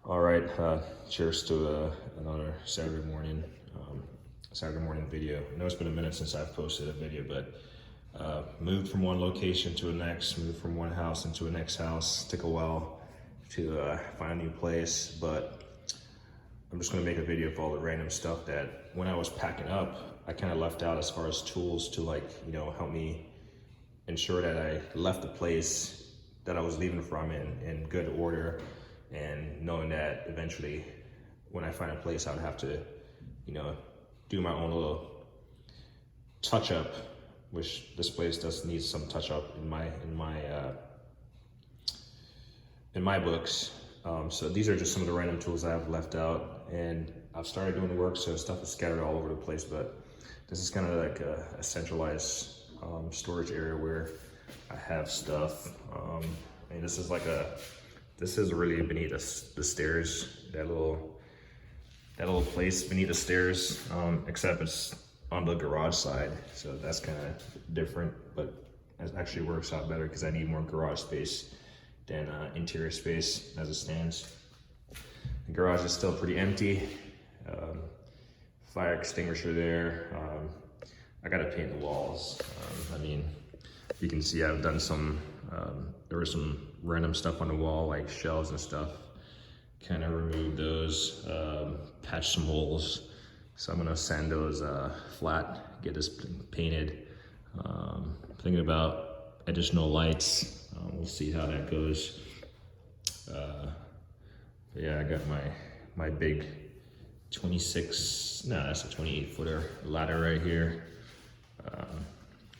All right, cheers to another Saturday morning video. I know it's been a minute since I've posted a video, but moved from one location to the next, moved from one house into the next house. Took a while to find a new place, but I'm just gonna make a video of all the random stuff that when I was packing up, I kind of left out as far as tools to help me ensure that I left the place that I was leaving from in good order, and knowing that eventually when I find a place I would have to, do my own little touch up, which this place does need some touch up in my books. So these are just some of the random tools I have left out, and I've started doing work, so stuff is scattered all over the place, but this is kind of like a centralized storage area where I have stuff. And this is really beneath the stairs, that little place beneath the stairs, except it's on the garage side, so that's kind of different, but it actually works out better because I need more garage space than interior space as it stands. The garage is still pretty empty. Fire extinguisher there. I gotta paint the walls. You can see I've done some, there was some random stuff on the wall, like shelves and stuff. Kind of removed those, patched some holes. So I'm gonna sand those flat, get this painted. Thinking about additional lights. We'll see how that goes. Yeah, I got my big that's a 28 footer ladder right here.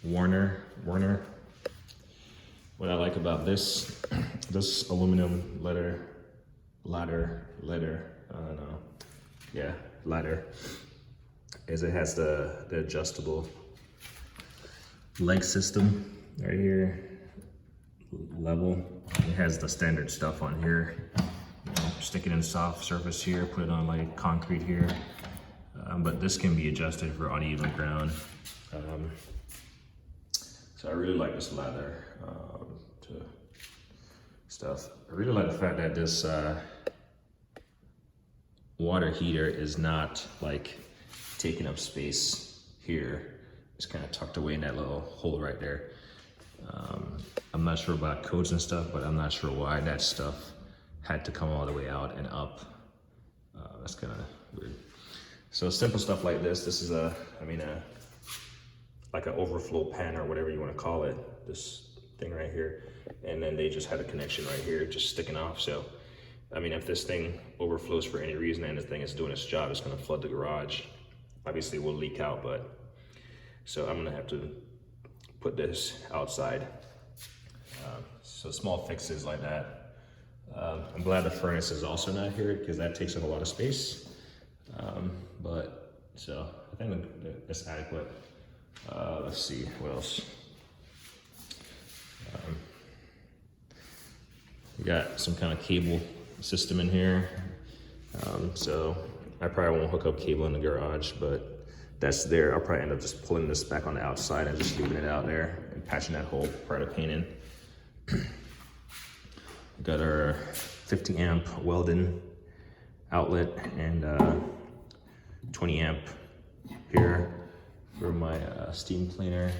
Warner. What I like about this aluminum ladder, is it has the adjustable leg system right here, level. It has the standard stuff on here. Stick it in soft surface here, put it on like concrete here. But this can be adjusted for uneven ground. So I really like this ladder to stuff. I really like the fact that this water heater is not like taking up space here. It's kind of tucked away in that little hole right there. I'm not sure about codes and stuff, but I'm not sure why that stuff had to come all the way out and up. That's kind of weird. So simple stuff like this. This is like an overflow pan or whatever you want to call it. This thing right here, and then they just have a connection right here, just sticking off. So, if this thing overflows for any reason and the thing is doing its job, it's going to flood the garage. Obviously, it will leak out, but so I'm going to have to put this outside. So small fixes like that. I'm glad the furnace is also not here because that takes up a lot of space. So I think that's adequate. Let's see what else. We got some kind of cable system in here. So I probably won't hook up cable in the garage, but that's there. I'll probably end up just pulling this back on the outside and just leaving it out there and patching that hole prior to painting. We got our 50 amp Welding outlet and 20 amp here for my steam cleaner.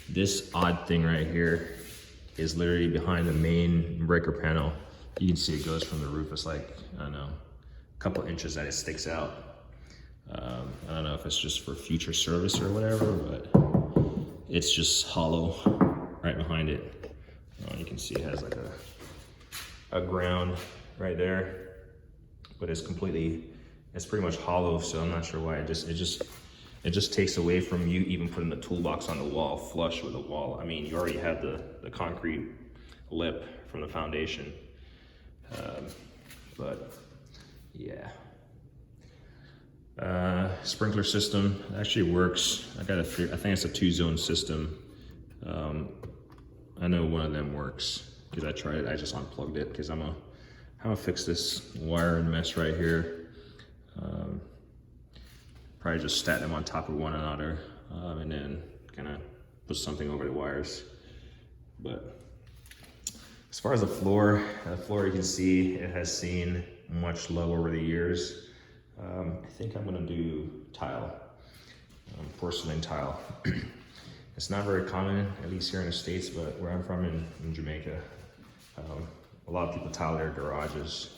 This odd thing right here is literally behind the main breaker panel. You can see it goes from the roof. It's like, I don't know, a couple inches that it sticks out. I don't know if it's just for future service or whatever, but it's just hollow right behind it. You can see it has like a ground right there, but it's pretty much hollow. So I'm not sure why it just takes away from you even putting the toolbox on the wall flush with the wall. You already have the concrete lip from the foundation, but yeah. Sprinkler system actually works. I think it's a 2-zone system. I know one of them works because I tried it. I just unplugged it because I'm gonna fix this wire and mess right here. Probably just stack them on top of one another, and then kind of put something over the wires. But as far as the floor you can see it has seen much love over the years. I think I'm gonna do tile, porcelain tile. It's not very common, at least here in the States, but where I'm from in Jamaica, a lot of people tile their garages,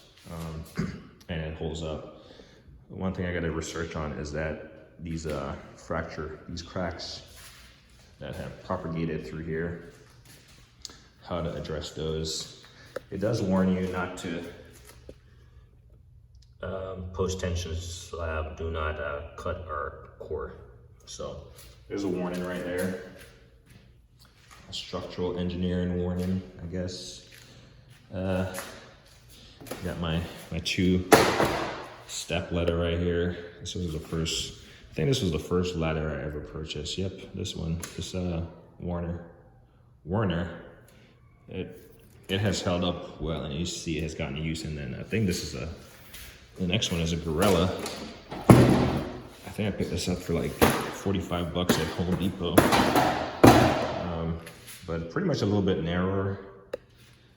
and it holds up. One thing I gotta research on is that these cracks that have propagated through here, how to address those. It does warn you not to post-tension slab, do not cut or core. So there's a warning right there. A structural engineering warning, I guess. Got my 2-step ladder right here. This was the first, I think this was the first ladder I ever purchased. Yep, this one, this Warner. It has held up well, and you see it has gotten use. And then I think this is the next one is a Gorilla. I think I picked this up for like 45 bucks at Home Depot. But pretty much a little bit narrower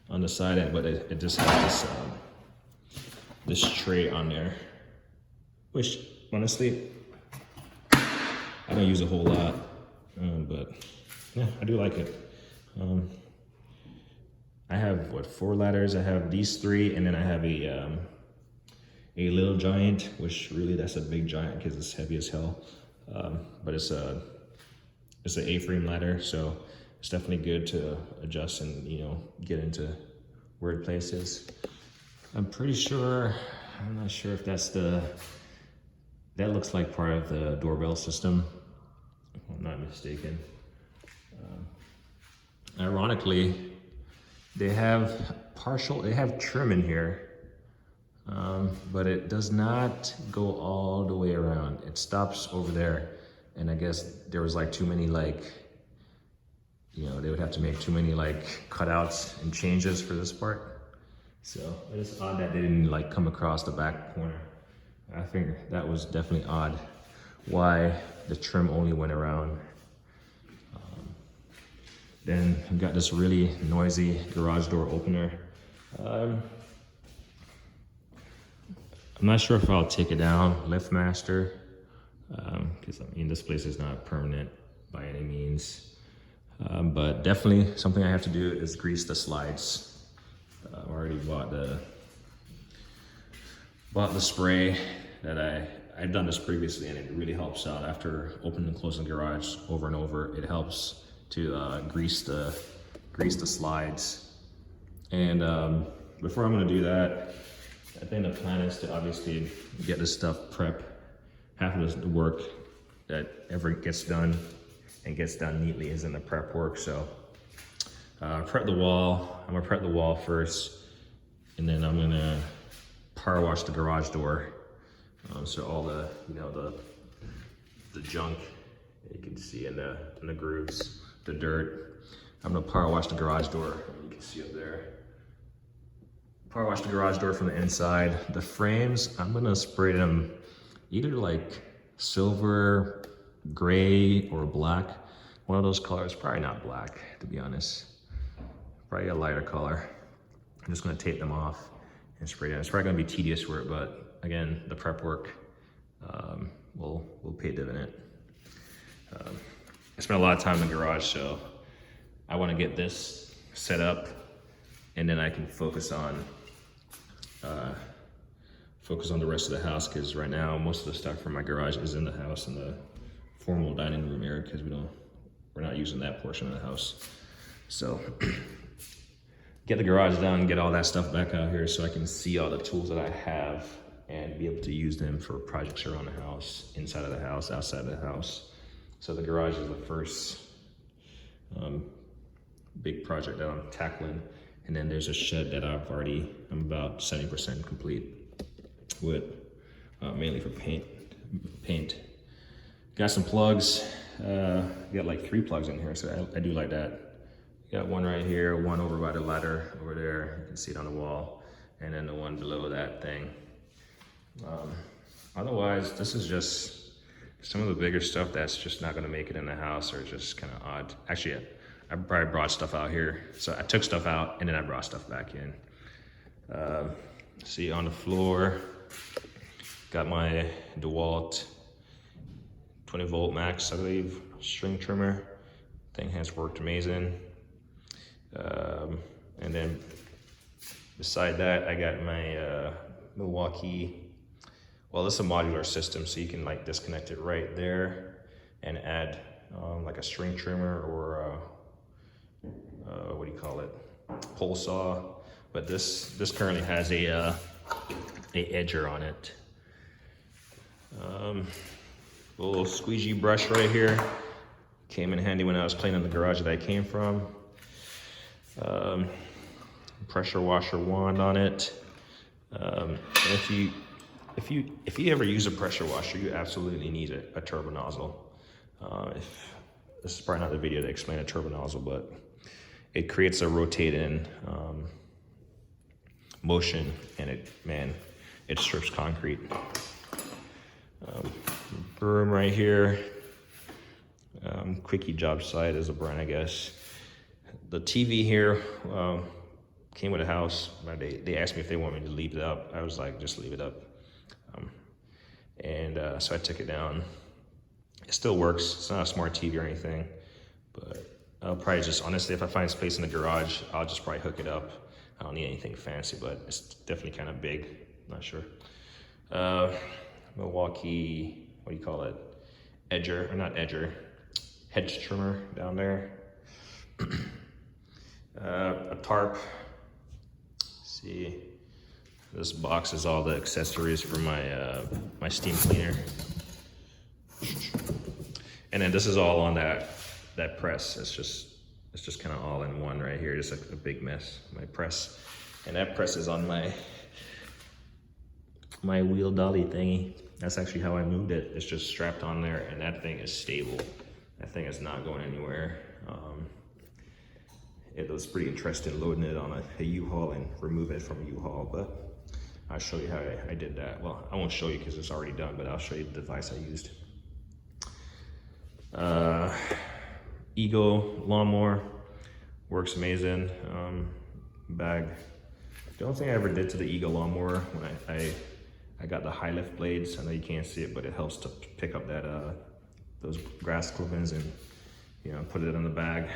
on the side end, but it just has this tray on there, which honestly, I don't use a whole lot, but yeah, I do like it. I have, what, 4 ladders? I have these 3, and then I have a little giant, which really that's a big giant because it's heavy as hell. But it's an A-frame ladder, so it's definitely good to adjust and, you know, get into weird places. I'm not sure if that's that looks like part of the doorbell system, if I'm not mistaken. Ironically, they have trim in here, but it does not go all the way around. It stops over there, and I guess there was like too many, like, you know, they would have to make too many like cutouts and changes for this part. So it's odd that they didn't like come across the back corner. I think that was definitely odd why the trim only went around. Then I've got this really noisy garage door opener. I'm not sure if I'll take it down, LiftMaster, because I mean, this place is not permanent by any means. But definitely something I have to do is grease the slides. I already bought the spray that I've done this previously, and it really helps out after opening and closing the garage over and over. It helps to grease the slides. And before I'm gonna do that, I think the plan is to obviously get this stuff prepped. Half of the work that ever gets done and gets done neatly is in the prep work. So prep the wall. I'm gonna prep the wall first, and then I'm gonna power wash the garage door. So all the, you know, the junk that you can see in the grooves, the dirt. I'm gonna power wash the garage door. You can see up there. Power wash the garage door from the inside. The frames, I'm gonna spray them either like silver, gray, or black. One of those colors, probably not black, to be honest. Probably a lighter color. I'm just gonna tape them off and spray them. It's probably gonna be tedious work, but again, the prep work will pay dividend. I spent a lot of time in the garage, so I wanna get this set up, and then I can focus on the rest of the house, because right now most of the stuff from my garage is in the house in the formal dining room area, because we're not using that portion of the house. So get the garage done, get all that stuff back out here so I can see all the tools that I have and be able to use them for projects around the house, inside of the house, outside of the house. So the garage is the first big project that I'm tackling. And then there's a shed that I'm about 70% complete with, mainly for paint. Got some plugs. Got like 3 plugs in here, so I do like that. Got one right here, one over by the ladder over there. You can see it on the wall, and then the one below that thing. Otherwise, this is just some of the bigger stuff that's just not gonna make it in the house, or just kind of odd. Actually, I probably brought stuff out here. So I took stuff out and then I brought stuff back in. See, on the floor, got my Dewalt 20 volt max, I believe, string trimmer. Thing has worked amazing. And then beside that, I got my Milwaukee, well, this is a modular system, so you can like disconnect it right there and add like a string trimmer or what do you call it, pole saw. But this currently has a edger on it. Little squeegee brush right here. Came in handy when I was cleaning the garage that I came from. Pressure washer wand on it. And if you ever use a pressure washer, you absolutely need a turbo nozzle. This is probably not the video to explain a turbo nozzle, but it creates a rotating motion, and it strips concrete. Broom right here. Quickie Job Site is a brand, I guess. The TV here came with a house. They asked me if they want me to leave it up. I was like, just leave it up. So I took it down. It still works. It's not a smart TV or anything, but I'll probably just, honestly, if I find space in the garage, I'll just probably hook it up. I don't need anything fancy, but it's definitely kind of big. Not sure. Milwaukee, what do you call it? Edger, or not edger, hedge trimmer down there. A tarp. See, this box is all the accessories for my steam cleaner. And then this is all on that press. It's just kind of all in one right here. Just a big mess. My press, and that press is on my wheel dolly thingy. That's actually how I moved it. It's just strapped on there, and that thing is stable. That thing is not going anywhere. It was pretty interesting loading it on a U-Haul and remove it from a U-Haul, but I'll show you how I did that. Well, I won't show you because it's already done, but I'll show you the device I used. Ego lawnmower works amazing. Bag. The only thing I ever did to the Ego lawnmower when I got the high lift blades. I know you can't see it, but it helps to pick up that those grass clippings and put it in the bag.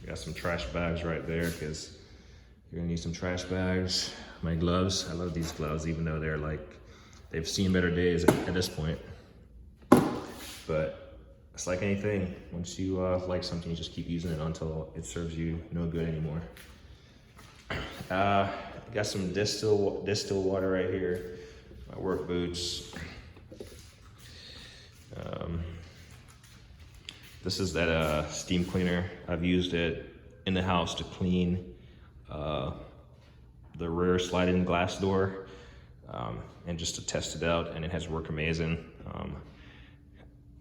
Got some trash bags right there because you're gonna need some trash bags. My gloves. I love these gloves, even though they've seen better days at this point. But it's like anything. Once you like something, you just keep using it until it serves you no good anymore. Got some distill water right here. My work boots. This is that steam cleaner. I've used it in the house to clean the rear sliding glass door and just to test it out, and it has worked amazing.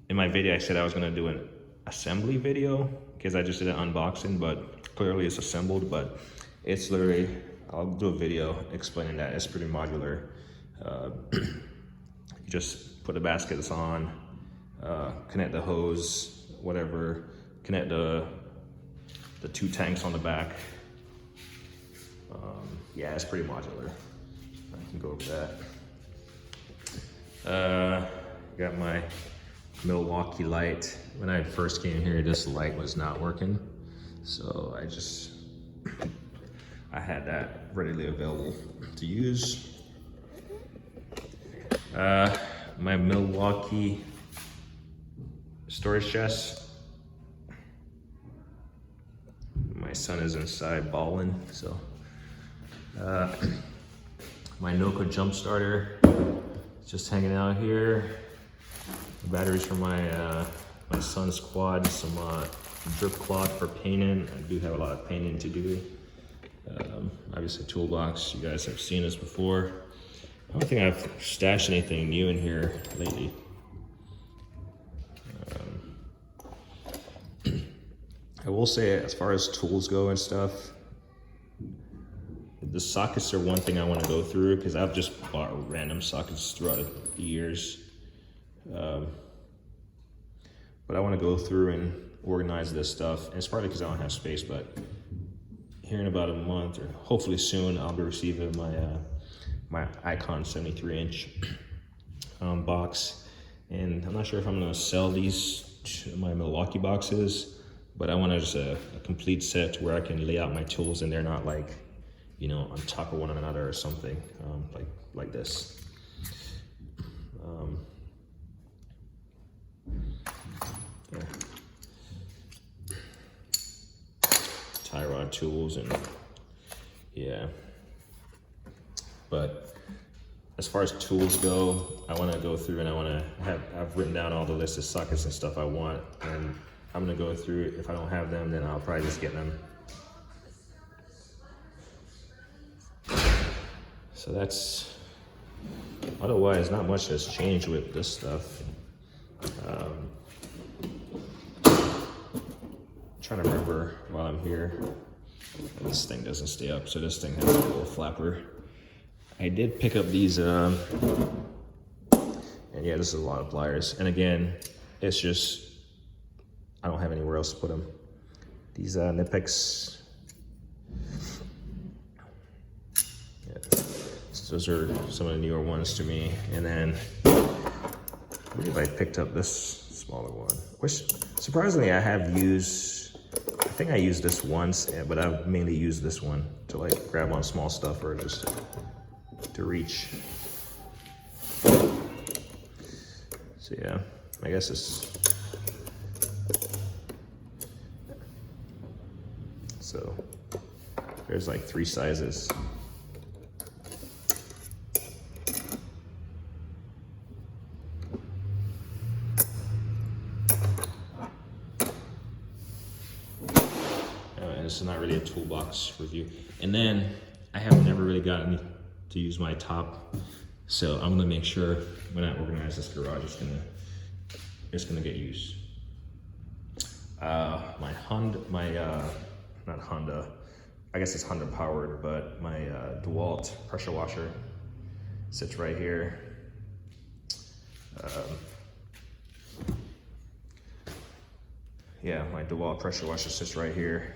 In my video, I said I was gonna do an assembly video because I just did an unboxing, but clearly it's assembled, but it's literally, I'll do a video explaining that. It's pretty modular. You just put the baskets on, connect the hose, whatever, connect the two tanks on the back. Yeah, it's pretty modular. I can go over that. Got my Milwaukee Light. When I first came here, this light was not working, so I had that readily available to use. My Milwaukee storage chest. My son is inside balling, so. My Noka jump starter, just hanging out here. Batteries for my son's quad, some drip cloth for painting. I do have a lot of painting to do. Obviously Toolbox, you guys have seen this before. I don't think I've stashed anything new in here lately. I will say, as far as tools go and stuff, the sockets are one thing I want to go through because I've just bought random sockets throughout the years. But I want to go through and organize this stuff. And it's partly because I don't have space, but here in about a month, or hopefully soon, I'll be receiving my Icon 73-inch box. And I'm not sure if I'm gonna sell these to my Milwaukee boxes, but I want just a complete set where I can lay out my tools and they're not like, you know, on top of one another or something, like this. Yeah. Tie rod tools and yeah. But as far as tools go, I want to go through and I've written down all the list of sockets and stuff I want, and I'm gonna go through. If I don't have them, then I'll probably just get them. So that's, otherwise not much has changed with this stuff. Trying to remember while I'm here. This thing doesn't stay up, so this thing has a little flapper. I did pick up these, and yeah, this is a lot of pliers. And again, it's just, I don't have anywhere else to put them. These Nipex, yeah, those are some of the newer ones to me. And then, I believe I picked up this smaller one, which surprisingly I have used. I think I used this once, but I've mainly used this one to like grab on small stuff or just to reach. So yeah, I guess it's, so there's like 3 sizes. This is not really a toolbox review. And then I have never really gotten to use my top, so I'm gonna make sure when I organize this garage, it's gonna get used. My Honda, not Honda, I guess it's Honda powered, but my Dewalt pressure washer sits right here. Yeah, my Dewalt pressure washer sits right here.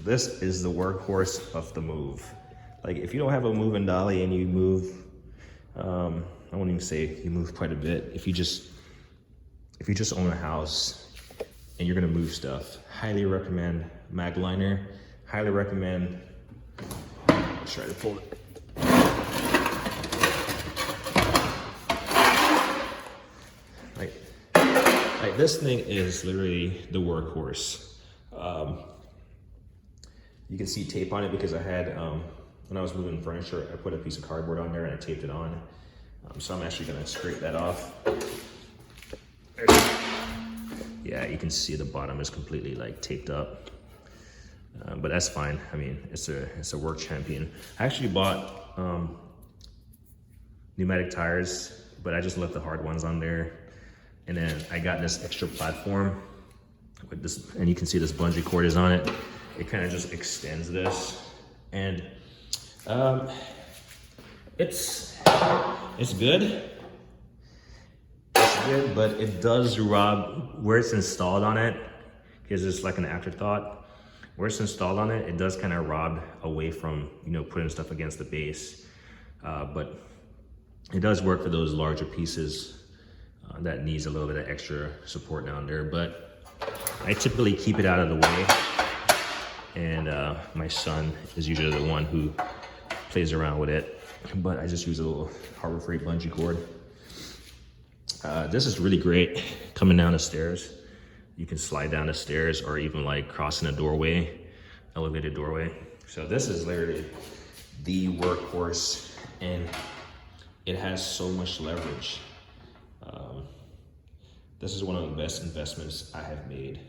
This is the workhorse of the move. Like if you don't have a move and dolly and you move, I won't even say you move quite a bit. If you just own a house and you're gonna move stuff, highly recommend mag liner. Highly recommend, I'll try to pull it. Like this thing is literally the workhorse. You can see tape on it because I had, when I was moving furniture, I put a piece of cardboard on there and I taped it on. So I'm actually gonna scrape that off. Yeah, you can see the bottom is completely like taped up. But that's fine. I mean, it's a work champion. I actually bought pneumatic tires, but I just left the hard ones on there. And then I got this extra platform with this, and you can see this bungee cord is on it. It kind of just extends this, and it's good. It's good, but it does rob where it's installed on it, because it's like an afterthought. Where it's installed on it, it does kind of rob away from, you know, putting stuff against the base. But it does work for those larger pieces that needs a little bit of extra support down there. But I typically keep it out of the way. And my son is usually the one who plays around with it. But I just use a little Harbor Freight bungee cord. This is really great coming down the stairs. You can slide down the stairs or even like crossing a doorway, elevated doorway. So this is literally the workhorse, and it has so much leverage. This is one of the best investments I have made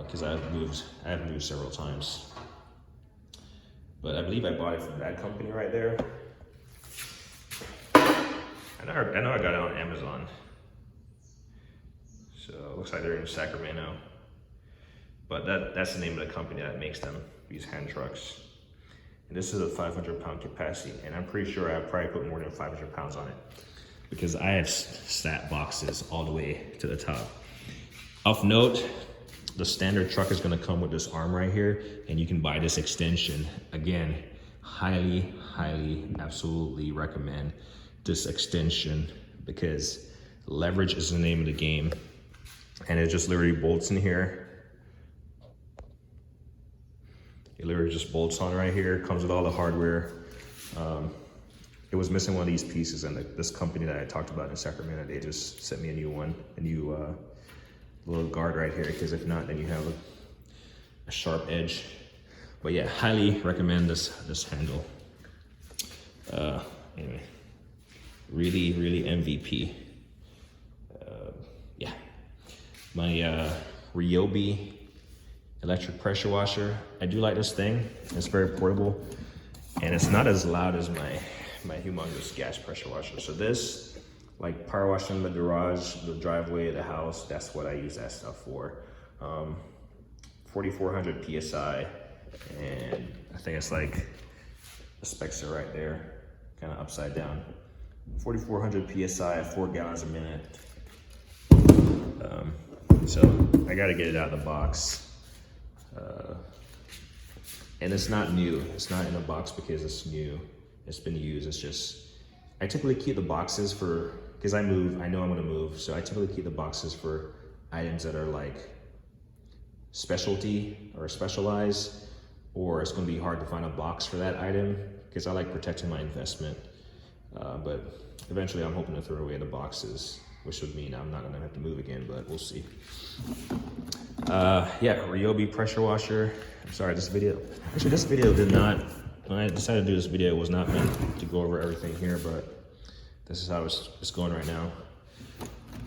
because I have moved several times. But I believe I bought it from that company right there. I know I got it on Amazon. So it looks like they're in Sacramento. But that's the name of the company that makes them, these hand trucks. And this is a 500-pound capacity, and I'm pretty sure I probably put more than 500 pounds on it because I have sat boxes all the way to the top. Of note, The standard truck is gonna come with this arm right here, and you can buy this extension. Again, highly, absolutely recommend this extension because leverage is the name of the game. And it just literally bolts in here. It literally just bolts on right here, comes with all the hardware. It was missing one of these pieces, and this company that I talked about in Sacramento, they just sent me a new one, a new little guard right here, because if not, then you have a sharp edge. But yeah, highly recommend this handle. Anyway, really MVP. Yeah, my Ryobi electric pressure washer. I do like this thing. It's very portable, and it's not as loud as my humongous gas pressure washer. So this, like power washing the garage, the driveway, the house, that's what I use that stuff for. 4,400 PSI, and I think it's like, the specs are right there, kind of upside down. 4,400 PSI, 4 gallons a minute. So I gotta get it out of the box. And it's not new. It's not in a box because it's new. It's been used. It's just, I typically keep the boxes for, because I know I'm gonna move, so I typically keep the boxes for items that are like specialty or specialized, or it's gonna be hard to find a box for that item because I like protecting my investment. But eventually I'm hoping to throw away the boxes, which would mean I'm not gonna have to move again, but we'll see. Yeah, Ryobi pressure washer. I'm sorry, this video did not, when I decided to do this video, it was not meant to go over everything here, but this is how it's going right now.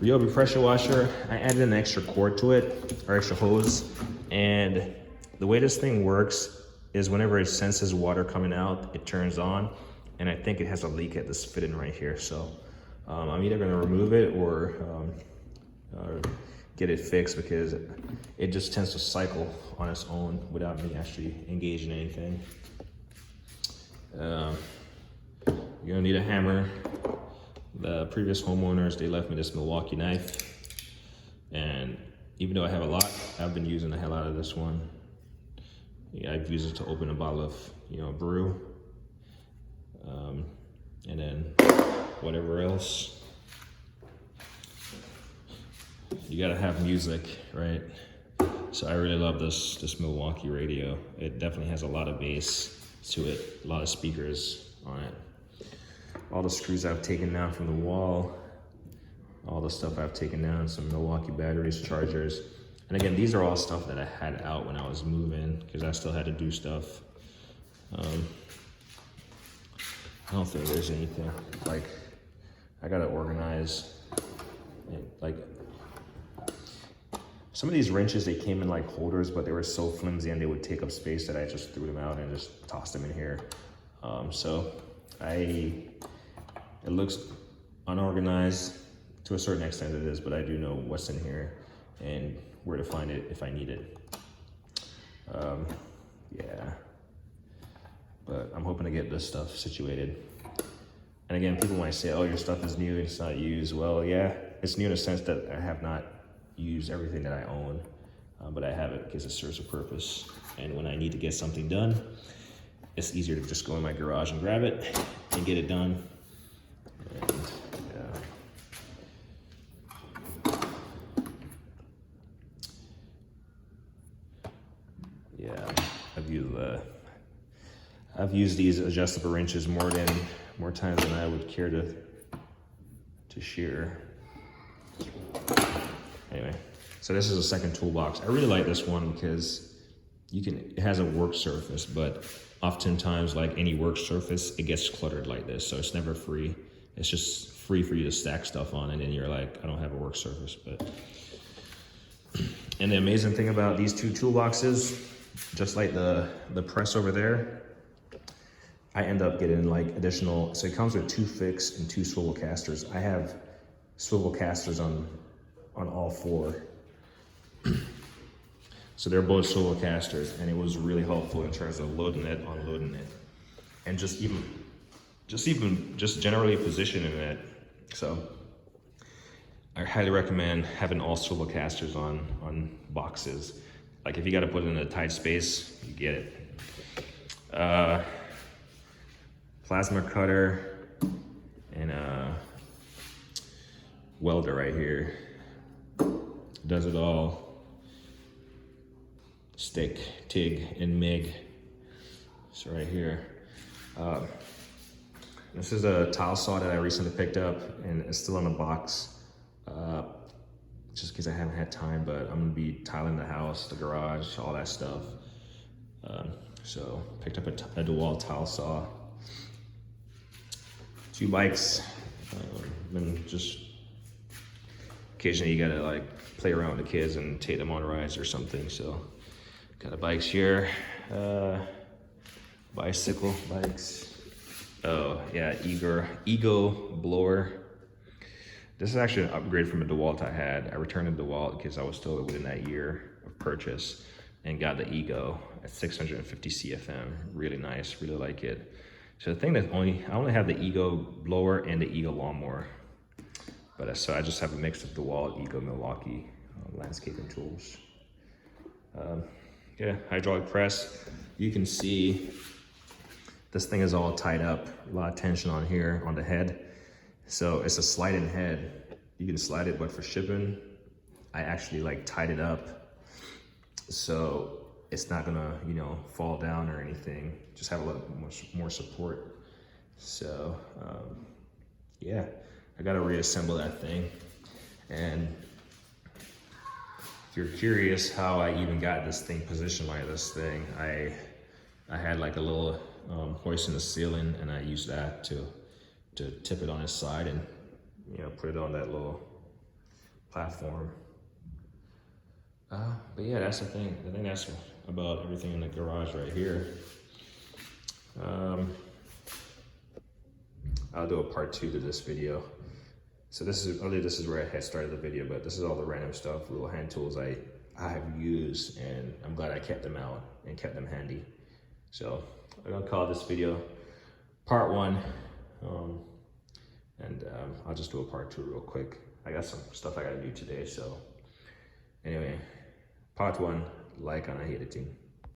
Ryobi pressure washer, I added an extra cord to it, or extra hose, and the way this thing works is whenever it senses water coming out, it turns on, and I think it has a leak at this fitting right here, so I'm either gonna remove it or get it fixed because it just tends to cycle on its own without me actually engaging anything. You're gonna need a hammer. The previous homeowners, they left me this Milwaukee Knife, and even though I have a lot, I've been using the hell out of this one. Yeah, I've used it to open a bottle of, brew, and then whatever else. You gotta have music, right? So I really love this Milwaukee Radio. It definitely has a lot of bass to it, a lot of speakers on it. All the screws I've taken down from the wall, all the stuff I've taken down, some Milwaukee batteries, chargers. And again, these are all stuff that I had out when I was moving because I still had to do stuff. I don't think there's anything, like, I gotta organize, like, some of these wrenches, they came in like holders, but they were so flimsy and they would take up space that I just threw them out and just tossed them in here. So it looks unorganized to a certain extent. It is, but I do know what's in here and where to find it if I need it. Yeah, but I'm hoping to get this stuff situated. And again, people might say, oh, your stuff is new, it's not used. Well, yeah, it's new in a sense that I have not used everything that I own, but I have it because it serves a purpose. And when I need to get something done, it's easier to just go in my garage and grab it and get it done. And yeah, I've used these adjustable wrenches more times than I would care to share. Anyway, so this is a second toolbox. I really like this one because it has a work surface, but oftentimes, like any work surface, it gets cluttered like this, so it's never free. It's just free for you to stack stuff on, and then you're like, I don't have a work surface. And the amazing thing about these two toolboxes, just like the press over there, I end up getting like additional, so it comes with 2 fixed and 2 swivel casters. I have swivel casters on all 4. So they're both swivel casters, and it was really helpful in terms of loading it, unloading it, and just generally positioning it. So I highly recommend having all swivel casters on boxes. Like if you got to put it in a tight space, you get it. Plasma cutter and a welder right here. Does it all. Stick, TIG, and MIG. So right here. This is a tile saw that I recently picked up, and it's still in the box. Just because I haven't had time, but I'm gonna be tiling the house, the garage, all that stuff. So picked up a Dewalt Towel Saw. 2 bikes. And just occasionally you gotta like play around with the kids and take them on rides or something. So got the bikes here. Bicycle bikes. Oh yeah, Ego blower. This is actually an upgrade from a Dewalt I had. I returned the Dewalt because I was still within that year of purchase, and got the Ego at 650 CFM. Really nice, really like it. So the thing that I only have the Ego blower and the Ego lawnmower, but so I just have a mix of Dewalt, Ego, Milwaukee landscaping tools. Yeah, hydraulic press. You can see this thing is all tied up. A lot of tension on here on the head. So it's a sliding head. You can slide it, but for shipping, I actually like tied it up so it's not gonna, you know, fall down or anything. Just have a little more support. So yeah, I gotta reassemble that thing. And if you're curious how I even got this thing positioned like this thing, I had like a little hoist in the ceiling, and I used that to tip it on its side and, you know, put it on that little platform. But yeah, that's the thing. I think that's about everything in the garage right here. I'll do a part 2 to this video. So this is where I had started the video, but this is all the random stuff, little hand tools I have used, and I'm glad I kept them out and kept them handy. So I'm gonna call this video part 1. I'll just do a part 2 real quick. I got some stuff I gotta do today, so anyway, part 1, like on editing.